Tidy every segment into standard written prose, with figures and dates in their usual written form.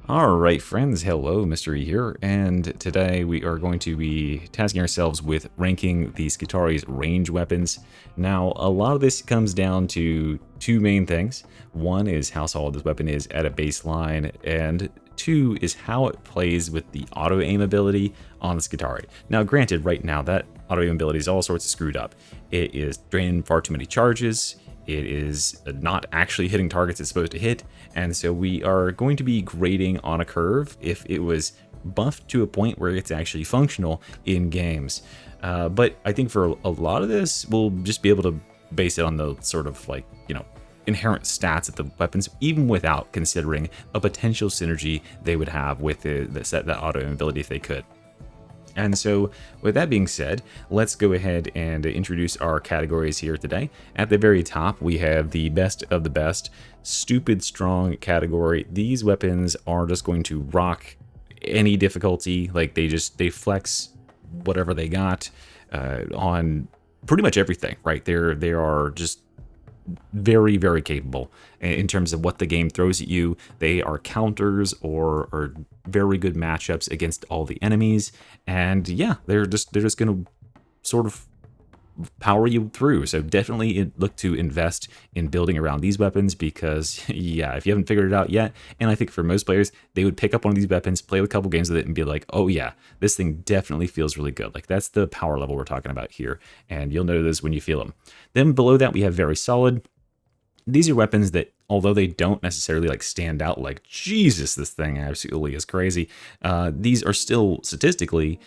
Alright friends, hello, Mystery here, and today we are going to be tasking ourselves with ranking the Skitarii's range weapons. Now, a lot of this comes down to two main things. One is how solid this weapon is at a baseline, and two is how it plays with the auto-aim ability on the Skitarii. Now granted, right now that auto-aim ability is all sorts of screwed up. It is draining far too many charges. It is not actually hitting targets it's supposed to hit, and so we are going to be grading on a curve if it was buffed to a point where it's actually functional in games. But I think for a lot of this, we'll just be able to base it on the sort of like, inherent stats of the weapons, even without considering a potential synergy they would have with that auto ability if they could. And so, with that being said, let's go ahead and introduce our categories here today. At the very top, we have the best of the best, stupid strong category. These weapons are just going to rock any difficulty. Like they flex whatever they got on pretty much everything, right? They are just very, very capable in terms of what the game throws at you. They are counters or very good matchups against all the enemies, and yeah, they're just going to sort of power you through. So definitely look to invest in building around these weapons because yeah, if you haven't figured it out yet, and I think for most players, they would pick up one of these weapons, play a couple games with it, and be like, oh yeah, this thing definitely feels really good. Like that's the power level we're talking about here, and you'll know this when you feel them. Then below that, we have very solid. These are weapons that, although they don't necessarily like stand out like, Jesus, this thing absolutely is crazy, these are still statistically,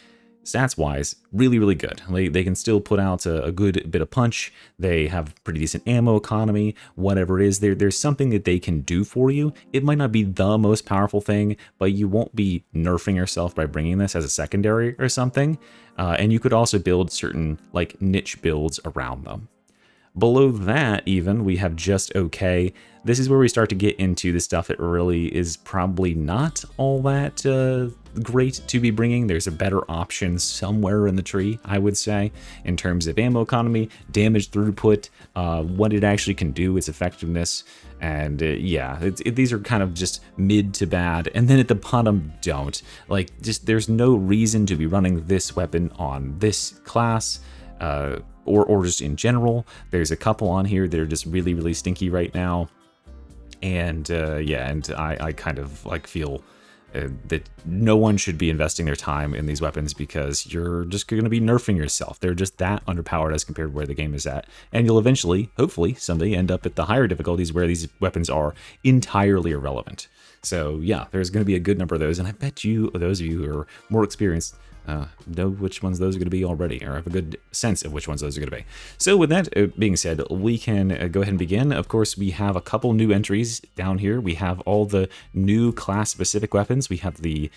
stats-wise, really, really good. They can still put out a good bit of punch. They have pretty decent ammo economy, whatever it is. There's something that they can do for you. It might not be the most powerful thing, but you won't be nerfing yourself by bringing this as a secondary or something. And you could also build certain like niche builds around them. Below that, even, we have just okay. This is where we start to get into the stuff that really is probably not all that great to be bringing. There's a better option somewhere in the tree, I would say, in terms of ammo economy, damage throughput, what it actually can do, its effectiveness, and yeah, these are kind of just mid to bad. And then at the bottom, don't. Like, just there's no reason to be running this weapon on this class. Or just in general. There's a couple on here that are just really, really stinky right now. And yeah, and I kind of like feel that no one should be investing their time in these weapons because you're just going to be nerfing yourself. They're just that underpowered as compared to where the game is at. And you'll eventually, hopefully, someday end up at the higher difficulties where these weapons are entirely irrelevant. So yeah, there's going to be a good number of those. And I bet you, those of you who are more experienced, know which ones those are going to be already, or have a good sense of which ones those are going to be. So with that being said, we can go ahead and begin. Of course, we have a couple new entries down here. We have all the new class-specific weapons. We have the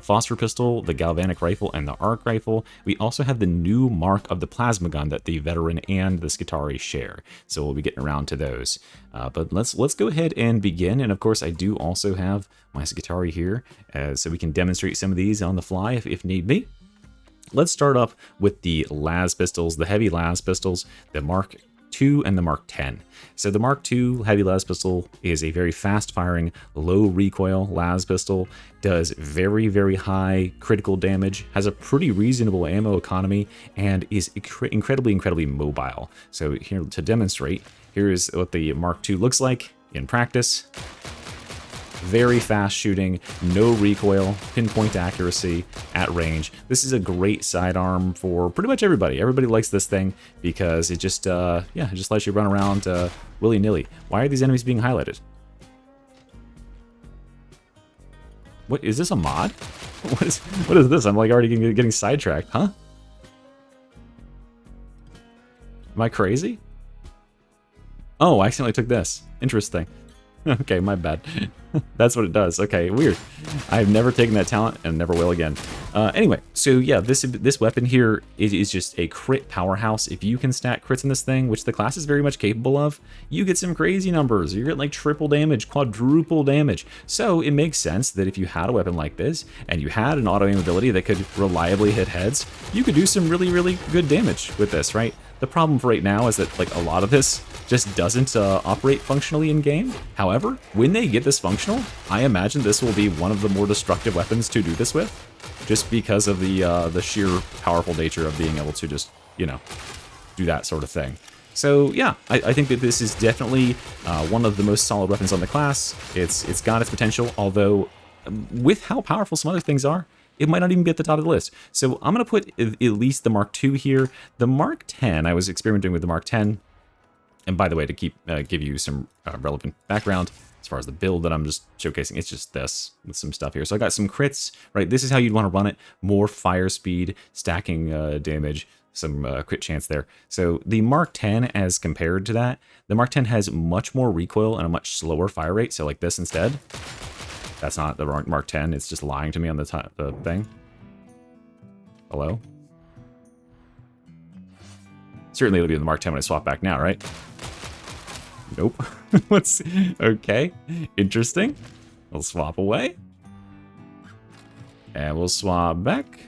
Phosphor Pistol, the Galvanic Rifle, and the Arc Rifle. We also have the new mark of the Plasma Gun that the Veteran and the Skitarii share. So we'll be getting around to those. But let's go ahead and begin. And of course, I do also have my Skitarii here, so we can demonstrate some of these on the fly if need be. Let's start up with the Laspistols, the heavy Laspistols, the Mark II and the Mark X. So the Mark II heavy Laspistol is a very fast-firing, low-recoil Laspistol, does very, very high critical damage, has a pretty reasonable ammo economy, and is incredibly mobile. So here to demonstrate, here is what the Mark II looks like in practice. Very fast shooting, no recoil, pinpoint accuracy at range. This is a great sidearm for pretty much everybody. Everybody likes this thing because it just, yeah, it just lets you run around willy-nilly. Why are these enemies being highlighted? What is this, a mod? What is this? I'm like already getting sidetracked, huh? Am I crazy? Oh, I accidentally took this. Interesting. Okay, my bad. That's what it does. Okay, weird. I've never taken that talent and never will again. Anyway, so yeah, this weapon here is just a crit powerhouse. If you can stack crits in this thing, which the class is very much capable of, you get some crazy numbers. You get like triple damage, quadruple damage. So it makes sense that if you had a weapon like this and you had an auto aim ability that could reliably hit heads, you could do some really, really good damage with this, right? The problem for right now is that like a lot of this just doesn't operate functionally in game. However, when they get this functional, I imagine this will be one of the more destructive weapons to do this with, just because of the sheer powerful nature of being able to just, you know, do that sort of thing. So yeah, I think that this is definitely one of the most solid weapons on the class. It's got its potential, although with how powerful some other things are, it might not even be at the top of the list. So I'm going to put at least the Mark II here. The Mark X, I was experimenting with the Mark X. And by the way, to give you some relevant background, as far as the build that I'm just showcasing, it's just this with some stuff here. So I got some crits, right? This is how you'd want to run it. More fire speed, stacking damage, some crit chance there. So the Mark X, as compared to that, the Mark X has much more recoil and a much slower fire rate. So like this instead. That's not the Mark X, it's just lying to me on the thing. Hello? Certainly it'll be the Mark X when I swap back now, right? Nope. What's... Okay. Interesting. We'll swap away. And we'll swap back.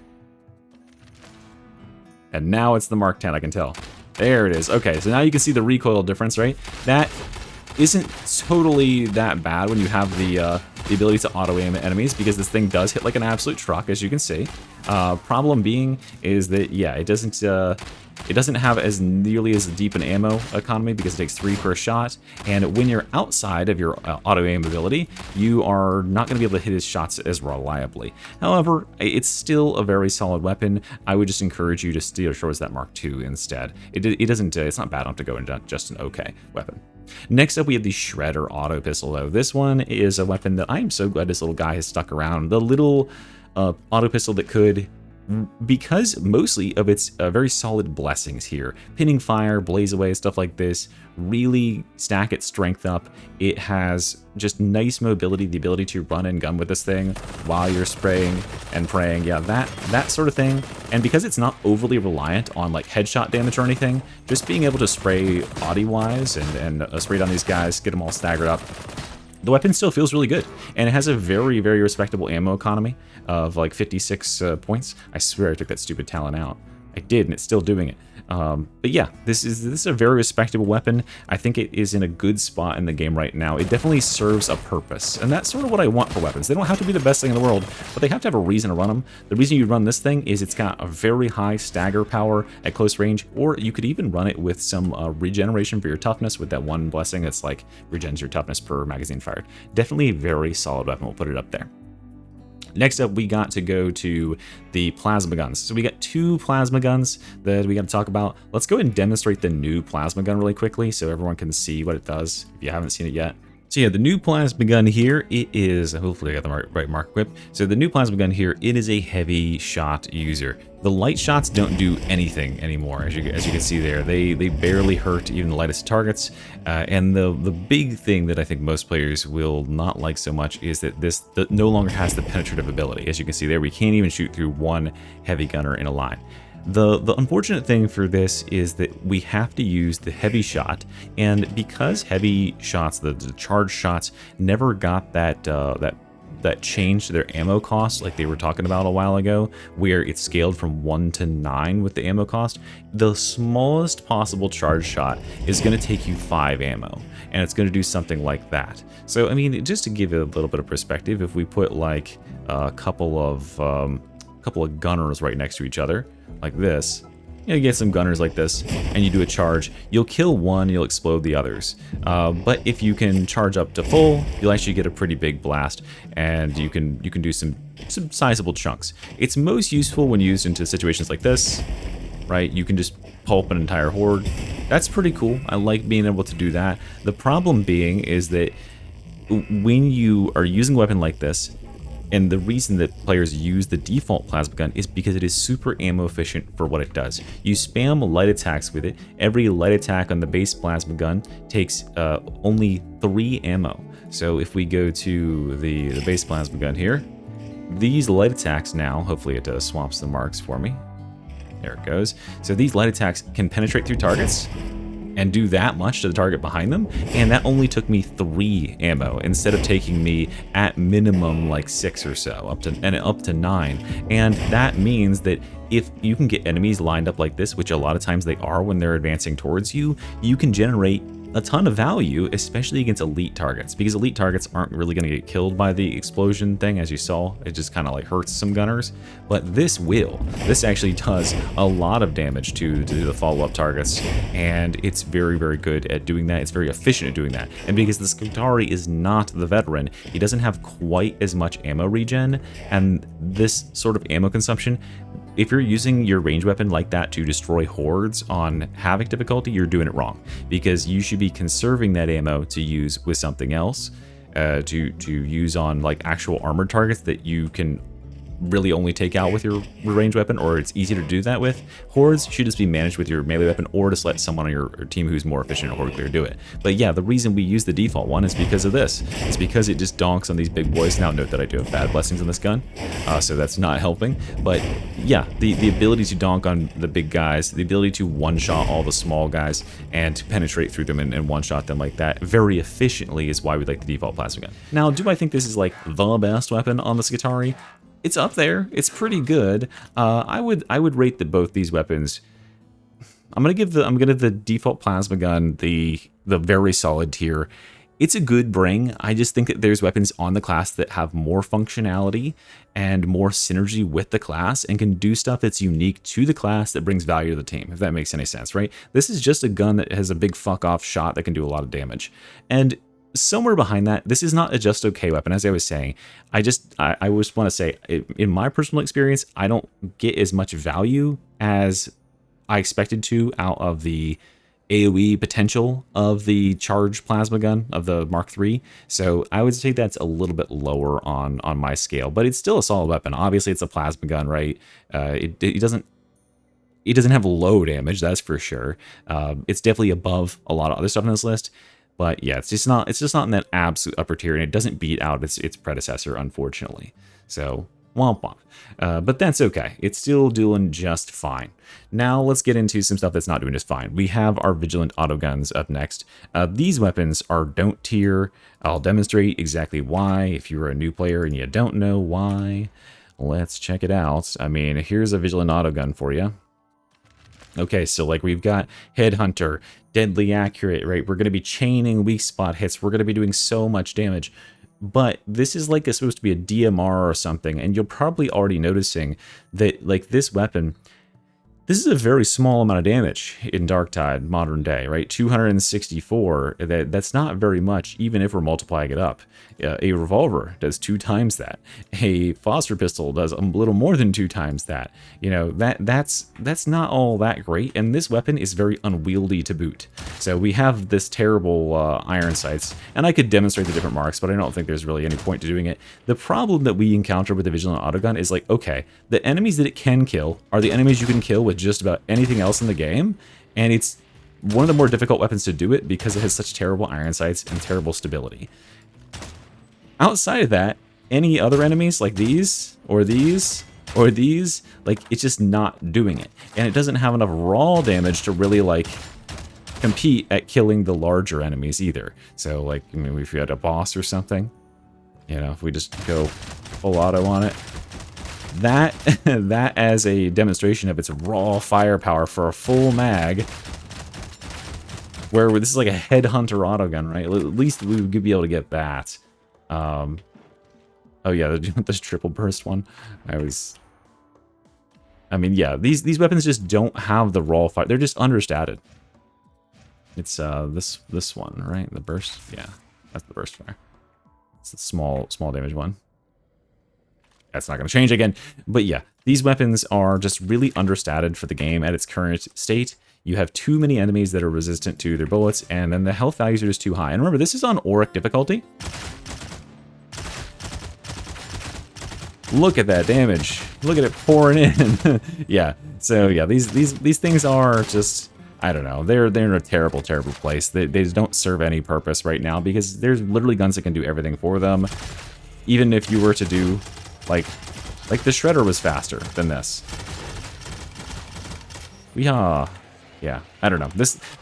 And now it's the Mark X, I can tell. There it is. Okay, so now you can see the recoil difference, right? That isn't totally that bad when you have the ability to auto-aim at enemies, because this thing does hit like an absolute truck, as you can see. Problem being is that, yeah, it doesn't have as nearly as deep an ammo economy because it takes 3 per shot, and when you're outside of your auto-aim ability, you are not going to be able to hit his shots as reliably. However, it's still a very solid weapon. I would just encourage you to steer towards that Mark II instead. It's not bad enough to go into just an okay weapon. Next up, we have the Shredder Auto Pistol, though. This one is a weapon that I'm so glad this little guy has stuck around. The little auto pistol that could, because mostly of its very solid blessings here, pinning fire, blaze away, stuff like this, really stack its strength up. It has just nice mobility, the ability to run and gun with this thing while you're spraying and praying. Yeah, that sort of thing. And because it's not overly reliant on like headshot damage or anything, just being able to spray body-wise and spray down these guys, get them all staggered up, the weapon still feels really good, and it has a very, very respectable ammo economy of like 56 points. I swear I took that stupid talent out. I did, and it's still doing it. But yeah, this is a very respectable weapon. I think it is in a good spot in the game right now. It definitely serves a purpose, and that's sort of what I want for weapons. They don't have to be the best thing in the world, but they have to have a reason to run them. The reason you run this thing is it's got a very high stagger power at close range, or you could even run it with some regeneration for your toughness with that one blessing that's like regens your toughness per magazine fired. Definitely a very solid weapon. We'll put it up there. Next up, we got to go to the plasma guns. So we got 2 plasma guns that we got to talk about. Let's go ahead and demonstrate the new plasma gun really quickly so everyone can see what it does if you haven't seen it yet. So yeah, the new plasma gun here, it is, hopefully I got the right mark equipped. So the new plasma gun here, it is a heavy shot user. The light shots don't do anything anymore, as you can see there. They barely hurt even the lightest targets. And the big thing that I think most players will not like so much is that this no longer has the penetrative ability. As you can see there, we can't even shoot through one heavy gunner in a line. The unfortunate thing for this is that we have to use the heavy shot, and because heavy shots, the charge shots, never got that change to their ammo cost like they were talking about a while ago, where it's scaled from 1 to 9 with the ammo cost, the smallest possible charge shot is going to take you 5 ammo, and it's going to do something like that. So, I mean, just to give it a little bit of perspective, if we put like a couple of gunners right next to each other, like this, you get some gunners like this, and you do a charge, you'll kill one, you'll explode the others. But if you can charge up to full, you'll actually get a pretty big blast, and you can do some sizable chunks. It's most useful when used into situations like this, right? You can just pulp an entire horde. That's pretty cool. I like being able to do that. The problem being is that when you are using a weapon like this, and the reason that players use the default plasma gun is because it is super ammo efficient for what it does. You spam light attacks with it. Every light attack on the base plasma gun takes only 3 ammo. So if we go to the base plasma gun here, these light attacks now, hopefully it swaps the marks for me. There it goes. So these light attacks can penetrate through targets and do that much to the target behind them, and that only took me 3 ammo instead of taking me at minimum like 6 or so, up to 9. And that means that if you can get enemies lined up like this, which a lot of times they are when they're advancing towards you, you can generate a ton of value, especially against elite targets, because elite targets aren't really going to get killed by the explosion thing, as you saw. It just kind of like hurts some gunners, but this will. This actually does a lot of damage to the follow-up targets, and it's very, very good at doing that. It's very efficient at doing that, and because the Skitarii is not the veteran, he doesn't have quite as much ammo regen, and this sort of ammo consumption, if you're using your ranged weapon like that to destroy hordes on Havoc difficulty, you're doing it wrong, because you should be conserving that ammo to use with something else, to use on like actual armored targets that you can really only take out with your ranged weapon, or it's easy to do that with. Hordes should just be managed with your melee weapon, or just let someone on your team who's more efficient at horde clear do it. But yeah, the reason we use the default one is because of this. It's because it just donks on these big boys. Now note that I do have bad blessings on this gun, so that's not helping. But yeah, the ability to donk on the big guys, the ability to one-shot all the small guys and to penetrate through them and one-shot them like that very efficiently is why we like the default plasma gun. Now, do I think this is like the best weapon on the Skitarii? It's up there. It's pretty good. I would rate both these weapons. I'm gonna give the default plasma gun the very solid tier. It's a good bring. I just think that there's weapons on the class that have more functionality and more synergy with the class and can do stuff that's unique to the class that brings value to the team, if that makes any sense, right? This is just a gun that has a big fuck off shot that can do a lot of damage. And somewhere behind that, this is not a just okay weapon, as I was saying. I just want to say, in my personal experience, I don't get as much value as I expected to out of the AoE potential of the charged plasma gun of the Mark III. So I would say that's a little bit lower on my scale, but it's still a solid weapon. Obviously, it's a plasma gun, right? It doesn't have low damage, that's for sure. It's definitely above a lot of other stuff on this list. But yeah, it's just not in that absolute upper tier, and it doesn't beat out its predecessor, unfortunately. So womp womp. But that's okay. It's still doing just fine. Now let's get into some stuff that's not doing just fine. We have our Vigilant Autoguns up next. These weapons are don't tier. I'll demonstrate exactly why. If you're a new player and you don't know why, let's check it out. I mean, here's a Vigilant Autogun for you. Okay, so like we've got Headhunter, deadly accurate, right? We're going to be chaining weak spot hits. We're going to be doing so much damage. But this is like supposed to be a DMR or something, and you're probably already noticing that like this weapon, this is a very small amount of damage in Darktide modern day, right? 264, that's not very much, even if we're multiplying it up. A Revolver does 2 times that. A Phosphor Pistol does a little more than 2 times that. You know, that's not all that great, and this weapon is very unwieldy to boot. So we have this terrible iron sights, and I could demonstrate the different marks, but I don't think there's really any point to doing it. The problem that we encounter with the Vigilant Autogun is like, okay, the enemies that it can kill are the enemies you can kill with just about anything else in the game, and it's one of the more difficult weapons to do it because it has such terrible iron sights and terrible stability. Outside of that, any other enemies like these, or these, or these, like, it's just not doing it. And it doesn't have enough raw damage to really, like, compete at killing the larger enemies either. So, like, I mean, if we had a boss or something, you know, if we just go full auto on it, that as a demonstration of its raw firepower for a full mag, where this is like a Headhunter autogun, right? At least we would be able to get that. Oh yeah, this triple burst one. I mean, yeah, these weapons just don't have the raw fire. They're just understated. It's this one, right? The burst. Yeah, that's the burst fire. It's the small damage one. That's not going to change again. But yeah, these weapons are just really understated for the game at its current state. You have too many enemies that are resistant to their bullets, and then the health values are just too high. And remember, this is on Auric difficulty. Look at that damage. Look at it pouring in. Yeah. So yeah, these things are just, I don't know. They're in a terrible place. They just don't serve any purpose right now because there's literally guns that can do everything for them. Even if you were to do Like the Shredder was faster than this. Yeah. Yeah, I don't know.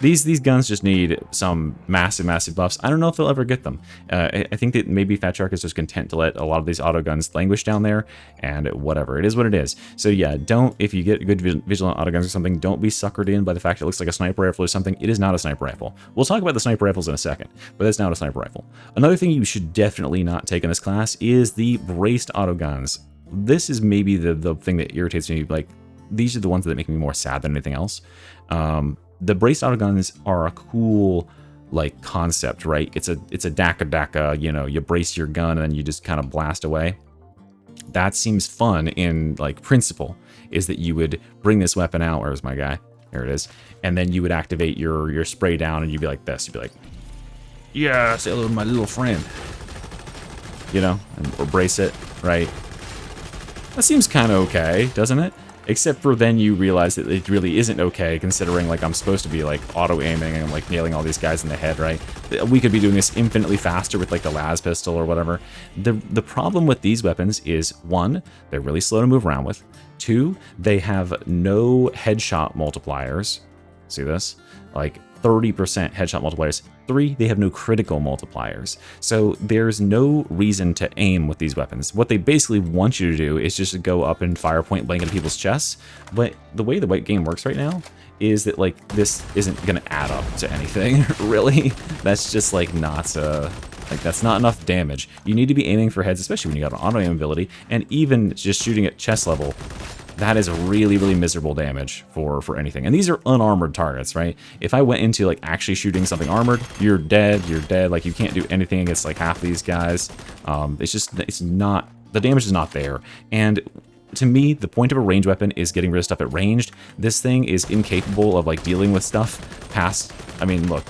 These guns just need some massive buffs. I don't know if they'll ever get them. I think that maybe Fat Shark is just content to let a lot of these autoguns languish down there, and whatever. It is what it is. So yeah, if you get good Vigilant Autoguns or something, don't be suckered in by the fact it looks like a sniper rifle or something. It is not a sniper rifle. We'll talk about the sniper rifles in a second, but it's not a sniper rifle. Another thing you should definitely not take in this class is the braced autoguns. This is maybe the thing that irritates me. Like, these are the ones that make me more sad than anything else. The braced autoguns are a cool, like, concept, right? It's a daka, you know, you brace your gun and then you just kind of blast away. That seems fun in, like, principle, is that you would bring this weapon out. Where's my guy? There it is. And then you would activate your spray down and you'd be like this. You'd be like, yeah, say hello to my little friend. You know, or brace it, right? That seems kind of okay, doesn't it? Except for then you realize that it really isn't okay, considering, like, I'm supposed to be, like, auto-aiming and, like, nailing all these guys in the head, right? We could be doing this infinitely faster with, like, the Laspistol or whatever. The problem with these weapons is, 1, they're really slow to move around with. 2, they have no headshot multipliers. See this? Like, 30% headshot multipliers. 3, they have no critical multipliers. So there's no reason to aim with these weapons. What they basically want you to do is just to go up and fire point blank into people's chests. But the way the white game works right now is that, like, this isn't going to add up to anything, really. That's just, like, not, that's not enough damage. You need to be aiming for heads, especially when you got an auto-aim ability, and even just shooting at chest level, that is really miserable damage for anything. And these are unarmored targets, right? If I went into, like, actually shooting something armored, you're dead. Like, you can't do anything against, like, half these guys. It's not, the damage is not there. And to me, the point of a ranged weapon is getting rid of stuff at ranged. This thing is incapable of, like, dealing with stuff past, I mean, look.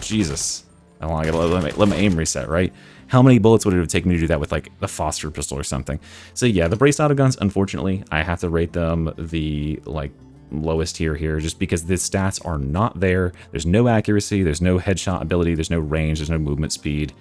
Jesus. I want to let my aim reset, right? How many bullets would it have taken me to do that with, like, the Phosphor Pistol or something? So yeah, the braced autoguns, unfortunately, I have to rate them the, like, lowest tier here, just because the stats are not there. There's no accuracy, there's no headshot ability, there's no range, there's no movement speed.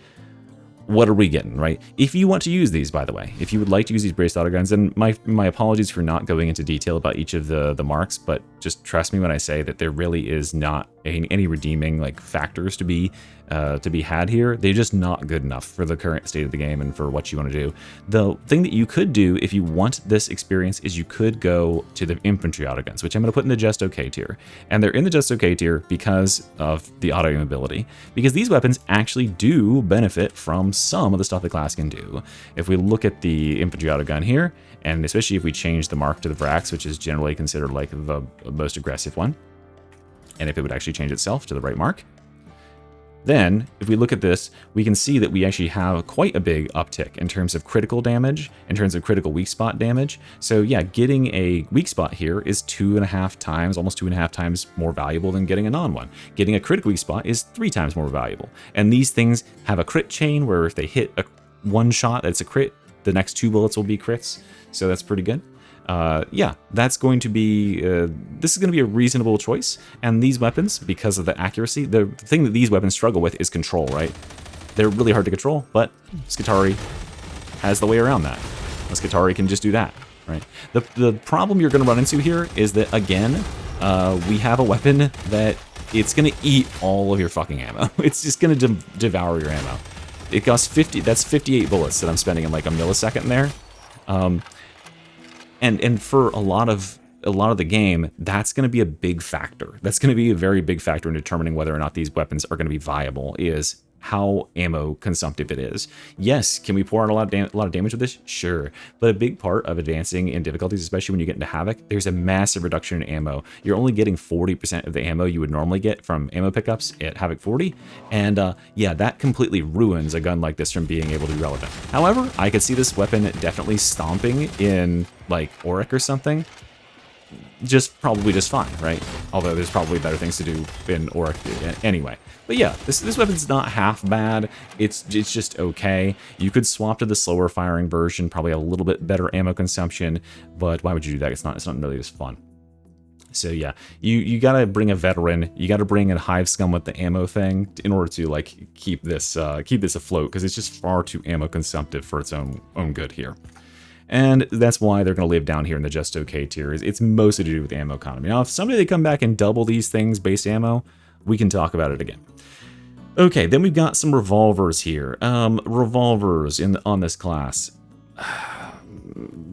What are we getting, right? If you want to use these, by the way, if you would like to use these braced autoguns, and my apologies for not going into detail about each of the marks, but just trust me when I say that there really is not any redeeming, like, factors to be had here. They're just not good enough for the current state of the game and for what you want to do. The thing that you could do if you want this experience is you could go to the Infantry Autoguns, which I'm going to put in the just okay tier. And they're in the just okay tier because of the auto-aim ability, because these weapons actually do benefit from some of the stuff the class can do. If we look at the Infantry Autogun here, and especially if we change the mark to the Vrax, which is generally considered, like, the most aggressive one, and if it would actually change itself to the right mark, then if we look at this, we can see that we actually have quite a big uptick in terms of critical damage, in terms of critical weak spot damage. So yeah, getting a weak spot here is 2.5 times, almost 2.5 times more valuable than getting a non-one. Getting a critical weak spot is 3 times more valuable. And these things have a crit chain where if they hit one shot that's a crit, the next 2 bullets will be crits. So that's pretty good. Yeah, that's going to be, this is going to be a reasonable choice. And these weapons, because of the accuracy, the thing that these weapons struggle with is control, right? They're really hard to control, but Skitarii has the way around that. The Skitarii can just do that, right? The problem you're going to run into here is that, again, we have a weapon that it's going to eat all of your fucking ammo. It's just going to devour your ammo. It costs 50, that's 58 bullets that I'm spending in, like, a millisecond there. And for a lot of the game, that's going to be a big factor. That's going to be a very big factor in determining whether or not these weapons are going to be viable, is how ammo consumptive it is. Yes, can we pour out a lot of damage with this? Sure. But a big part of advancing in difficulties, especially when you get into Havoc, there's a massive reduction in ammo. You're only getting 40% of the ammo you would normally get from ammo pickups at Havoc 40. And yeah, that completely ruins a gun like this from being able to be relevant. However, I could see this weapon definitely stomping in, like, Auric or something. Probably just fine, right? Although there's probably better things to do in Auric anyway. But yeah, this weapon's not half bad. It's just okay. You could swap to the slower firing version, probably a little bit better ammo consumption, but why would you do that? It's not nearly as fun. So yeah, you gotta bring a veteran, you gotta bring a hive scum with the ammo thing in order to like keep this afloat, because it's just far too ammo consumptive for its own good here. And that's why they're going to live down here in the just okay tier. It's mostly to do with ammo economy. Now, if someday they come back and double these things base ammo, we can talk about it again. Okay, then we've got some revolvers here. Revolvers on this class.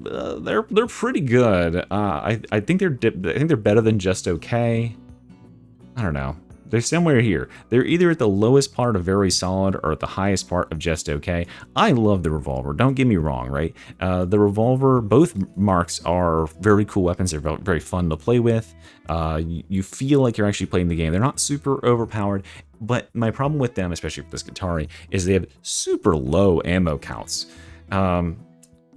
They're pretty good. I think they're better than just okay. I don't know. They're somewhere here. They're either at the lowest part of very solid or at the highest part of just okay. I love the revolver. Don't get me wrong, right? The revolver, both marks are very cool weapons. They're very fun to play with. You feel like you're actually playing the game. They're not super overpowered, but my problem with them, especially for the Skitarii, is they have super low ammo counts.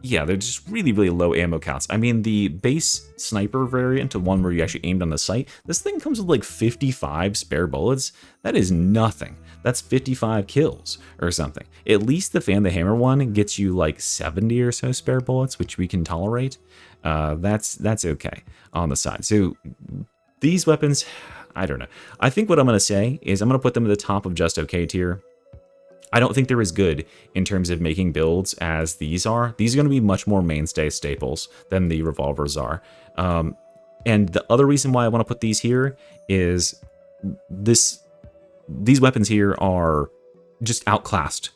Yeah, they're just really, really low ammo counts. I mean, the base sniper variant, the one where you actually aimed on the sight, this thing comes with like 55 spare bullets. That is nothing. That's 55 kills or something. At least the Fan the Hammer one gets you like 70 or so spare bullets, which we can tolerate. That's okay on the side. So these weapons, I don't know. I think what I'm going to say is I'm going to put them at the top of just okay tier. I don't think they're as good in terms of making builds as these are. These are going to be much more mainstay staples than the revolvers are. And the other reason why I want to put these here is these weapons here are just outclassed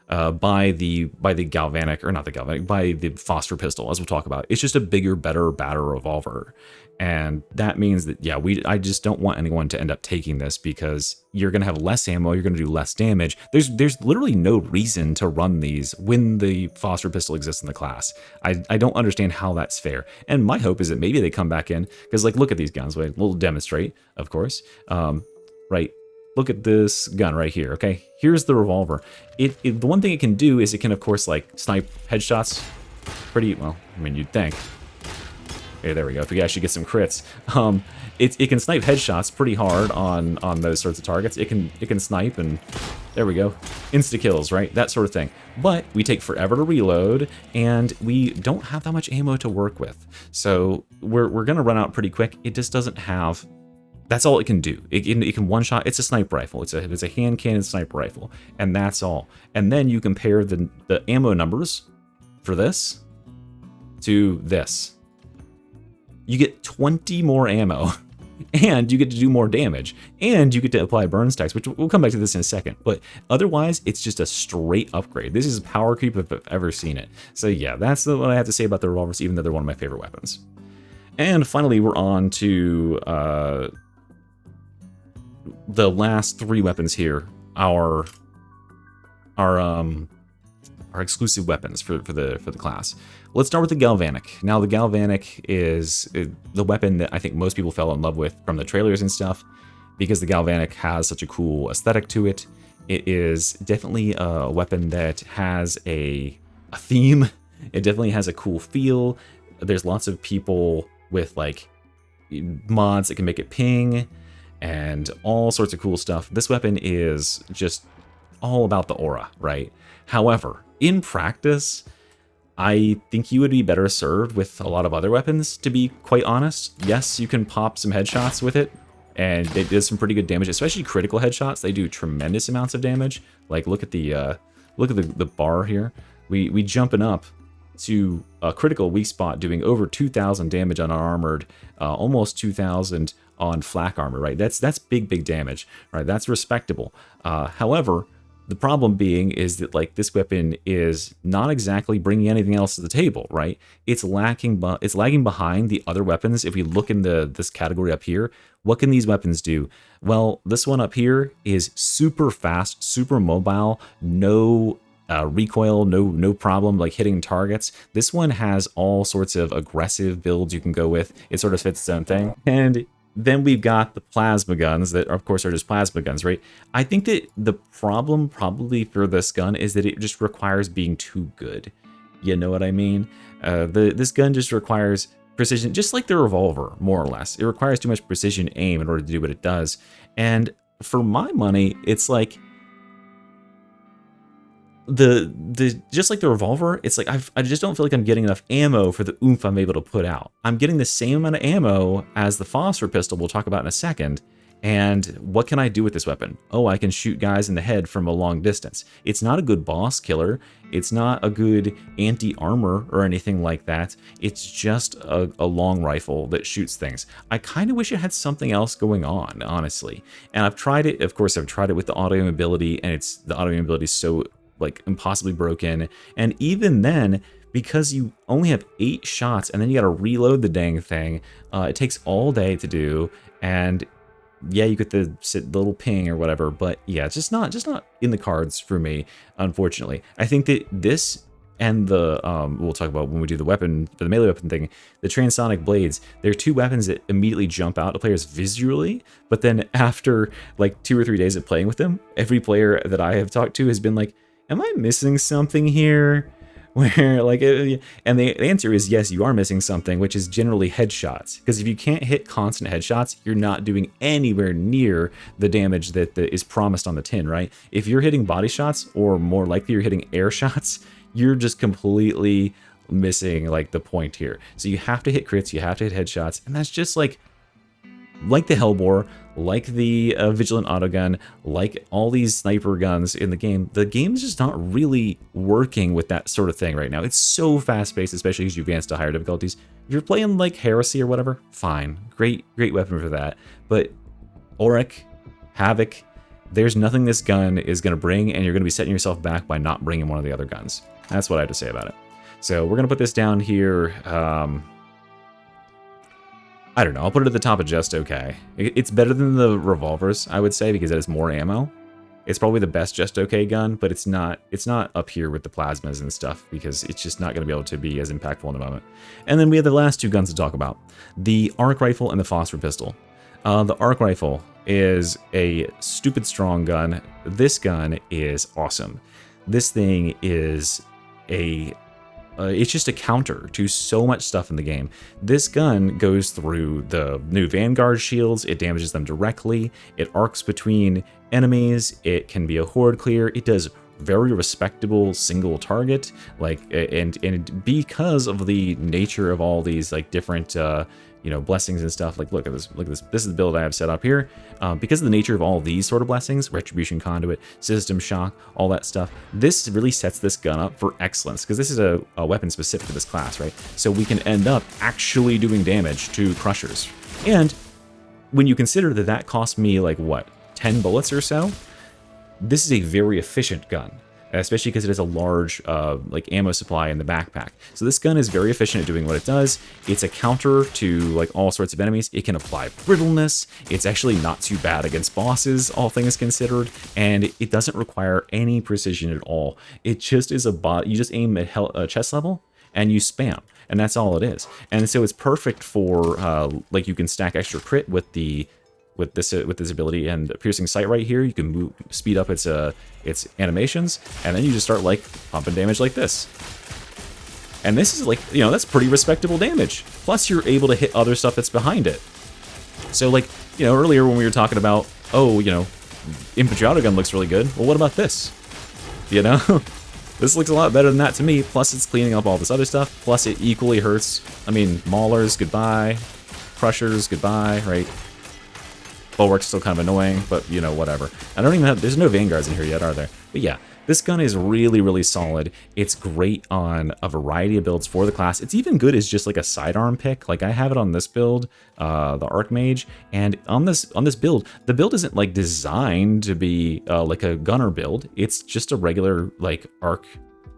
by the Galvanic, or not the Galvanic, by the Phosphor Pistol, as we'll talk about. It's just a bigger, better, badder revolver. And that means that, yeah, I just don't want anyone to end up taking this, because you're going to have less ammo, you're going to do less damage. There's literally no reason to run these when the Phosphor Pistol exists in the class. I don't understand how that's fair. And my hope is that maybe they come back in, because, like, look at these guns. We'll demonstrate, of course. Right. Look at this gun right here, okay? Here's the revolver. The one thing it can do is it can, of course, like, snipe headshots pretty, well, I mean, you'd think. Okay, there we go. If we actually get some crits. It can snipe headshots pretty hard on those sorts of targets. It can snipe, and there we go. Insta-kills, right? That sort of thing. But we take forever to reload, and we don't have that much ammo to work with. So we're going to run out pretty quick. It just doesn't have... That's all it can do. It can one-shot. It's a sniper rifle. It's a hand cannon sniper rifle, and that's all. And then you compare the ammo numbers for this to this. You get 20 more ammo, and you get to do more damage, and you get to apply burn stacks, which we'll come back to this in a second. But otherwise, it's just a straight upgrade. This is power creep if I've ever seen it. So yeah, that's what I have to say about the revolvers, even though they're one of my favorite weapons. And finally, we're on to the last three weapons here, our exclusive weapons for the class. Let's start with the Galvanic. Now, the Galvanic is the weapon that I think most people fell in love with from the trailers and stuff, because the Galvanic has such a cool aesthetic to it. It is definitely a weapon that has a theme. It definitely has a cool feel. There's lots of people with like mods that can make it ping and all sorts of cool stuff. This weapon is just all about the aura, right? However, in practice, I think you would be better served with a lot of other weapons, to be quite honest. Yes, you can pop some headshots with it, and it does some pretty good damage, especially critical headshots. They do tremendous amounts of damage. Like, look at the bar here. We jumping up to a critical weak spot, doing over 2,000 damage on unarmored, almost 2,000 on flak armor, right? That's big damage, right? That's respectable. However, the problem being is that, like, this weapon is not exactly bringing anything else to the table, right? It's lagging behind the other weapons. If we look in this category up here, what can these weapons do? Well, this one up here is super fast, super mobile, no recoil, no problem like hitting targets. This one has all sorts of aggressive builds you can go with. It sort of fits its own thing. And then we've got the plasma guns that, of course, are just plasma guns, right? I think that the problem probably for this gun is that it just requires being too good. You know what I mean? This gun just requires precision, just like the revolver, more or less. It requires too much precision aim in order to do what it does. And for my money, it's like, the just like the revolver, it's like I just don't feel like I'm getting enough ammo for the oomph I'm able to put out. I'm getting the same amount of ammo as the Phosphor Pistol we'll talk about in a second. And what can I do with this weapon? Oh, I can shoot guys in the head from a long distance. It's not a good boss killer. It's not a good anti-armor or anything like that. It's just a long rifle that shoots things. I kind of wish it had something else going on, honestly. And I've tried it. Of course, I've tried it with the auto mobility, and the auto mobility is so like impossibly broken. And even then, because you only have 8 shots and then you got to reload the dang thing, it takes all day to do. And yeah, you get the little ping or whatever, but yeah, it's just not in the cards for me, unfortunately. I think that this and the we'll talk about when we do the weapon, the melee weapon thing, the transonic blades, they're 2 weapons that immediately jump out to players visually, but then after like 2 or 3 days of playing with them, every player that I have talked to has been like, am I missing something here? Where like, and the answer is yes, you are missing something, which is generally headshots. Because if you can't hit constant headshots, you're not doing anywhere near the damage that is promised on the tin, right? If you're hitting body shots, or more likely you're hitting air shots, you're just completely missing like the point here. So you have to hit crits, you have to hit headshots, and that's just like the Hellbore, like the Vigilant Autogun, like all these sniper guns in the game's just not really working with that sort of thing right now. It's so fast-paced, especially as you advance to higher difficulties. If you're playing like Heresy or whatever, fine. Great weapon for that. But Auric, Havoc, there's nothing this gun is going to bring, and you're going to be setting yourself back by not bringing one of the other guns. That's what I have to say about it. So we're going to put this down here. I don't know, I'll put it at the top of just okay. It's better than the revolvers, I would say, because it has more ammo. It's probably the best just okay gun, but it's not up here with the plasmas and stuff, because it's just not going to be able to be as impactful in the moment. And then we have the last 2 guns to talk about, the Arc Rifle and the Phosphor Pistol. The Arc Rifle is a stupid strong gun. This gun is awesome. This thing is it's just a counter to so much stuff in the game. This gun goes through the new Vanguard shields, it damages them directly, it arcs between enemies, it can be a horde clear, it does very respectable single target, like, and because of the nature of all these like different you know, blessings and stuff, like look at this, this is the build I have set up here. Because of the nature of all these sort of blessings, Retribution Conduit, System Shock, all that stuff, this really sets this gun up for excellence, because this is a weapon specific to this class, right? So we can end up actually doing damage to Crushers. And when you consider that that cost me like what, 10 bullets or so, this is a very efficient gun, especially because it has a large like ammo supply in the backpack. So this gun is very efficient at doing what it does. It's a counter to like all sorts of enemies. It can apply brittleness. It's actually not too bad against bosses, all things considered, and it doesn't require any precision at all. It just is a bot. You just aim at chest level and you spam, and that's all it is. And so it's perfect for like you can stack extra crit with this ability, and piercing sight right here. You can speed up its animations, and then you just start like pumping damage like this. And this is like, you know, that's pretty respectable damage. Plus you're able to hit other stuff that's behind it. So like, you know, earlier when we were talking about, oh, you know, Infantry Autogun looks really good. Well, what about this? You know, this looks a lot better than that to me. Plus it's cleaning up all this other stuff. Plus it equally hurts. I mean, Maulers, goodbye. Crushers, goodbye, right? Bulwark's still kind of annoying, but, you know, whatever. I don't even have, there's no Vanguards in here yet, are there? But yeah, this gun is really, really solid. It's great on a variety of builds for the class. It's even good as just like a sidearm pick. Like I have it on this build, the Archmage, and on this build, the build isn't like designed to be like a gunner build. It's just a regular like arc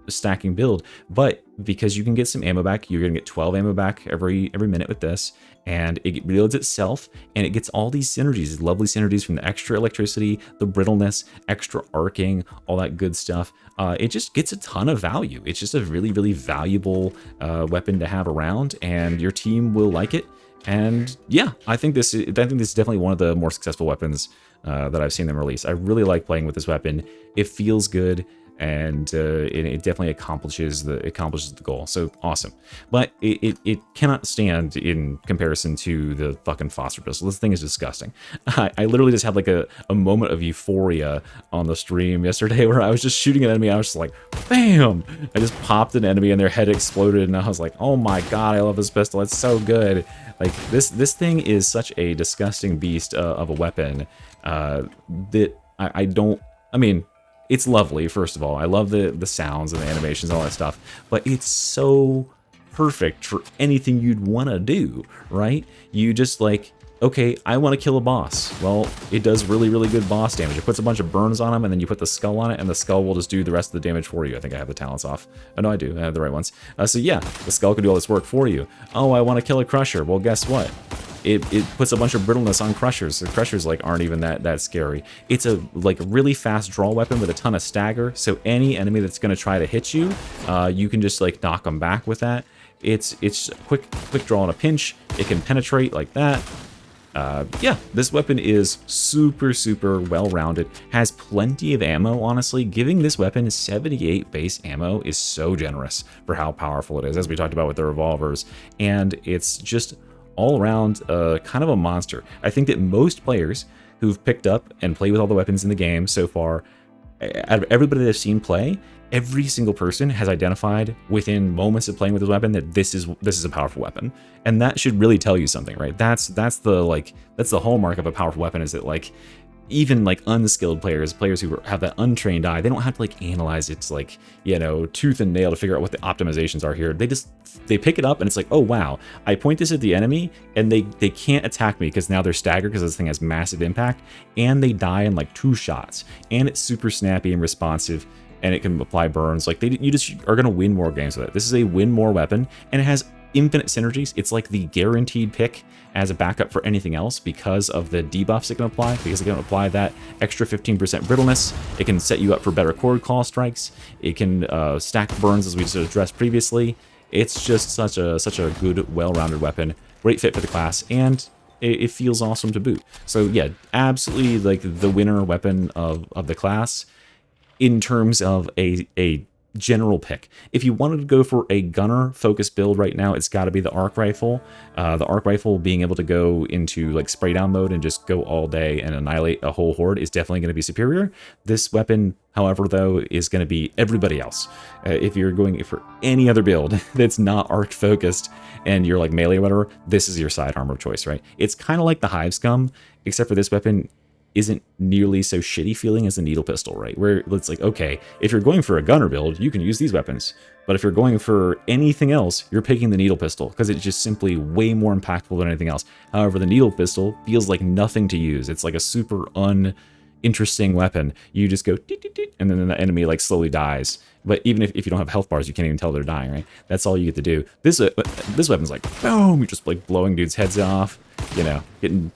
stacking build, but because you can get some ammo back, you're gonna get 12 ammo back every minute with this, and it reloads itself, and it gets all these synergies, lovely synergies from the extra electricity, the brittleness, extra arcing, all that good stuff. It just gets a ton of value. It's just a really, really valuable weapon to have around, and your team will like it. And yeah, I think this is definitely one of the more successful weapons that I've seen them release. I really like playing with this weapon. It feels good. and it definitely accomplishes the goal. So awesome. But it cannot stand in comparison to the fucking Phosphor Pistol. This thing is disgusting. I literally just had like a moment of euphoria on the stream yesterday where I was just shooting an enemy. I was just like, bam! I just popped an enemy and their head exploded, and I was like, oh my god, I love this pistol. It's so good. Like this thing is such a disgusting beast of a weapon that I mean, it's lovely, first of all. I love the sounds and the animations and all that stuff, but it's so perfect for anything you'd want to do, right? You just like, okay, I want to kill a boss. Well, it does really, really good boss damage. It puts a bunch of burns on him, and then you put the skull on it, and the skull will just do the rest of the damage for you. I think I have the talents off. Oh, no, I do. I have the right ones. So yeah, the skull can do all this work for you. Oh, I want to kill a crusher. Well, guess what? It puts a bunch of brittleness on crushers. The crushers like aren't even that scary. It's a like really fast draw weapon with a ton of stagger. So any enemy that's gonna try to hit you, you can just like knock them back with that. It's quick draw on a pinch. It can penetrate like that. Yeah, this weapon is super well-rounded, has plenty of ammo, honestly. Giving this weapon 78 base ammo is so generous for how powerful it is, as we talked about with the revolvers, and it's just all around kind of a monster. I think that most players who've picked up and played with all the weapons in the game so far, out of everybody that I've seen play, every single person has identified within moments of playing with this weapon that this is a powerful weapon, and that should really tell you something, right? That's the hallmark of a powerful weapon, is that like even like unskilled players who have that untrained eye, they don't have to like analyze its like, you know, tooth and nail to figure out what the optimizations are here. They pick it up and it's like, oh wow, I point this at the enemy and they can't attack me because now they're staggered because this thing has massive impact, and they die in like 2 shots, and it's super snappy and responsive, and it can apply burns. Like you just are gonna win more games with it. This is a win more weapon, and it has infinite synergies. It's like the guaranteed pick as a backup for anything else because of the debuffs it can apply, because it can apply that extra 15% brittleness. It can set you up for better cord call strikes. It can stack burns, as we just addressed previously. It's just such a good, well-rounded weapon. Great fit for the class, and it feels awesome to boot. So yeah, absolutely like the winner weapon of the class in terms of a general pick. If you wanted to go for a gunner focused build right now, it's got to be the arc rifle. The arc rifle being able to go into like spray down mode and just go all day and annihilate a whole horde is definitely going to be superior. This weapon, however, though, is going to be everybody else. If you're going for any other build that's not arc focused and you're like melee or whatever, this is your side armor of choice, right? It's kind of like the Hive Scum, except for this weapon isn't nearly so shitty feeling as the needle pistol, right? Where it's like, okay, if you're going for a gunner build, you can use these weapons. But if you're going for anything else, you're picking the needle pistol because it's just simply way more impactful than anything else. However, the needle pistol feels like nothing to use. It's like a super uninteresting weapon. You just go, deet, deet, deet, and then the enemy like slowly dies. But even if you don't have health bars, you can't even tell they're dying, right? That's all you get to do. This weapon's like, boom, you're just like blowing dudes' heads off, you know, getting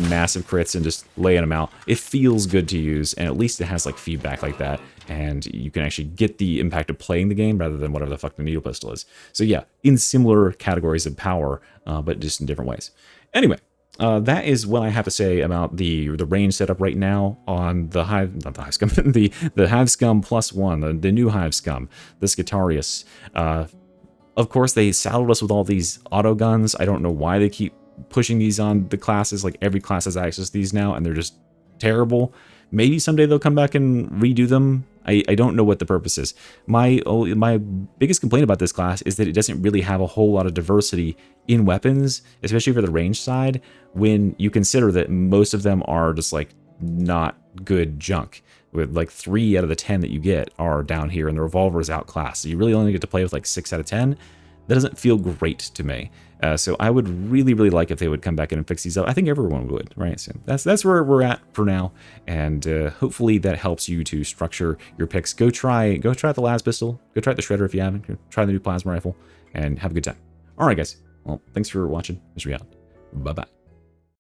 massive crits and just laying them out. It feels good to use, and at least it has like feedback like that, and you can actually get the impact of playing the game rather than whatever the fuck the needle pistol is. So yeah, in similar categories of power, but just in different ways. Anyway, that is what I have to say about the range setup right now on the Hive, not the Hive Scum, the Hive Scum +1, the new Hive Scum, the Skitarii. Of course, they saddled us with all these autoguns. I don't know why they keep pushing these on the classes. Like every class has access to these now, and they're just terrible. Maybe someday they'll come back and redo them. I don't know what the purpose is. My biggest complaint about this class is that it doesn't really have a whole lot of diversity in weapons, especially for the range side, when you consider that most of them are just like not good junk. With like 3 out of the 10 that you get are down here, and the revolver is outclassed. So you really only get to play with like 6 out of 10. That doesn't feel great to me. So I would really like if they would come back in and fix these up. I think everyone would, right? So that's where we're at for now, and hopefully that helps you to structure your picks. Go try the Laspistol. Go try the Shredder if you haven't. Go try the new plasma rifle, and have a good time. All right, guys. Well, thanks for watching. Mr. Out. Bye-bye.